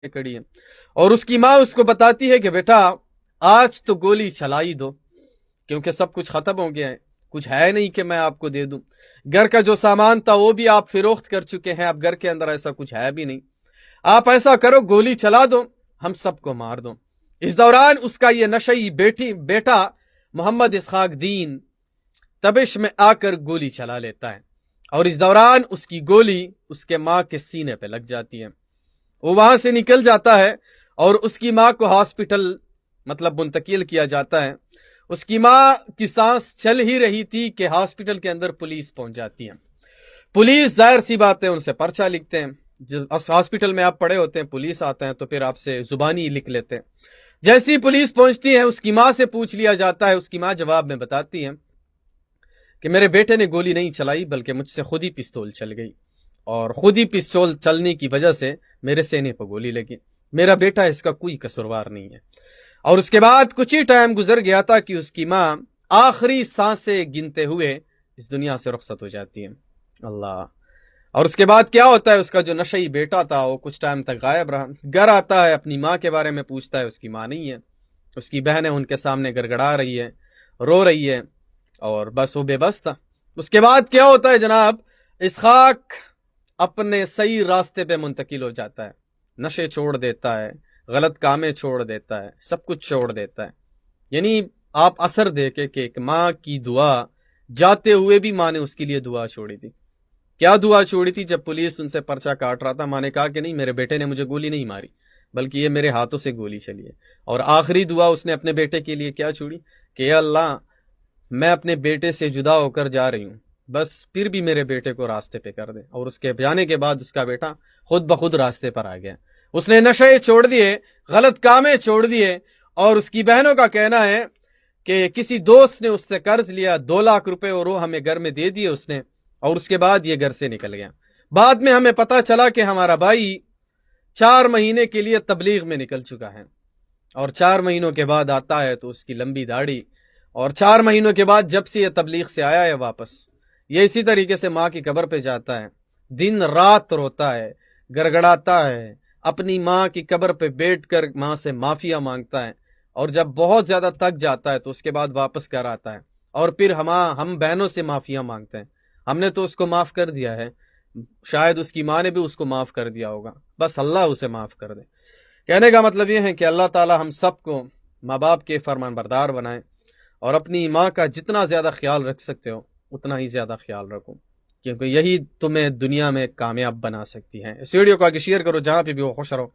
कड़ी है। और उसकी माँ उसको बताती है कि बेटा आज तो गोली चला ही दो, क्योंकि सब कुछ खत्म हो गया है, कुछ है नहीं कि मैं आपको दे दूं। घर का जो सामान था वो भी आप फिरोख्त कर चुके हैं, अब घर के अंदर ऐसा कुछ है भी नहीं। आप ऐसा करो, गोली चला दो, हम सबको मार दो। इस दौरान उसका ये नशई बेटा मोहम्मद इसहाक दीन तबिश में आकर गोली चला लेता है, और इस दौरान उसकी गोली उसके माँ के सीने पे लग जाती है। वो वहां से निकल जाता है और उसकी माँ को हॉस्पिटल मुंतकिल किया जाता है। उसकी माँ की सांस चल ही रही थी कि हॉस्पिटल के अंदर पुलिस पहुंच जाती है। पुलिस जाहिर सी बात है उनसे पर्चा लिखते हैं। जब हॉस्पिटल में आप पड़े होते हैं, पुलिस आते हैं तो फिर आपसे जुबानी लिख लेते हैं। जैसी पुलिस पहुंचती है उसकी माँ से पूछ लिया जाता है। उसकी माँ जवाब में बताती है कि मेरे बेटे ने गोली नहीं चलाई, बल्कि मुझसे खुद ही पिस्तौल चल गई, और खुद ही पिस्तौल चलने की वजह से मेरे सीने पर गोली लगी। मेरा बेटा इसका कोई कसूरवार नहीं है। और उसके बाद कुछ ही टाइम गुजर गया था कि उसकी माँ आखिरी सांसें गिनते हुए इस दुनिया से रुखसत हो जाती है। अल्लाह। और उसके बाद क्या होता है, उसका जो नशई बेटा था वो कुछ टाइम तक गायब रहा। घर आता है, अपनी माँ के बारे में पूछता है, उसकी माँ नहीं है। उसकी बहनें उनके सामने गड़गड़ा रही है, रो रही है, और बस वो बेबस था। उसके बाद क्या होता है जनाब, इसहाक अपने सही रास्ते पे मुंतकिल हो जाता है। नशे छोड़ देता है, गलत कामें छोड़ देता है, सब कुछ छोड़ देता है। यानी आप असर देखे कि एक माँ की दुआ, जाते हुए भी माँ ने उसके लिए दुआ छोड़ी थी। क्या दुआ छोड़ी थी? जब पुलिस उनसे पर्चा काट रहा था, माँ ने कहा कि नहीं, मेरे बेटे ने मुझे गोली नहीं मारी, बल्कि ये मेरे हाथों से गोली चली है। और आखिरी दुआ उसने अपने बेटे के लिए क्या छोड़ी कि अल्लाह, मैं अपने बेटे से जुदा होकर जा रही हूँ, बस फिर भी मेरे बेटे को रास्ते पे कर दे। और उसके जाने के बाद उसका बेटा खुद ब खुद रास्ते पर आ गया। उसने नशे छोड़ दिए, गलत कामें छोड़ दिए, और उसकी बहनों का कहना है कि किसी दोस्त ने उससे कर्ज लिया 2 लाख रुपए, और वो हमें घर में दे दिए उसने, और उसके बाद ये घर से निकल गया। बाद में हमें पता चला कि हमारा भाई 4 महीने के लिए तबलीग में निकल चुका है, और 4 महीनों के बाद आता है तो उसकी लंबी दाढ़ी, और 4 महीनों के बाद जब से ये तबलीग से आया है वापस, ये इसी तरीके से माँ की कब्र पे जाता है, दिन रात रोता है, गड़गड़ाता है, अपनी माँ की कब्र पे बैठकर माँ से माफिया मांगता है, और जब बहुत ज्यादा थक जाता है तो उसके बाद वापस घर आता है, और फिर हम बहनों से माफिया मांगते हैं। हमने तो उसको माफ कर दिया है, शायद उसकी माँ ने भी उसको माफ कर दिया होगा, बस अल्लाह उसे माफ कर दे। कहने का मतलब यह है कि अल्लाह ताला हम सबको माँ बाप के फरमान बरदार बनाए, और अपनी माँ का जितना ज्यादा ख्याल रख सकते हो उतना ही ज्यादा ख्याल रखो, क्योंकि यही तुम्हें दुनिया में कामयाब बना सकती है। इस वीडियो को आगे शेयर करो, जहां पे भी वो खुश रहो।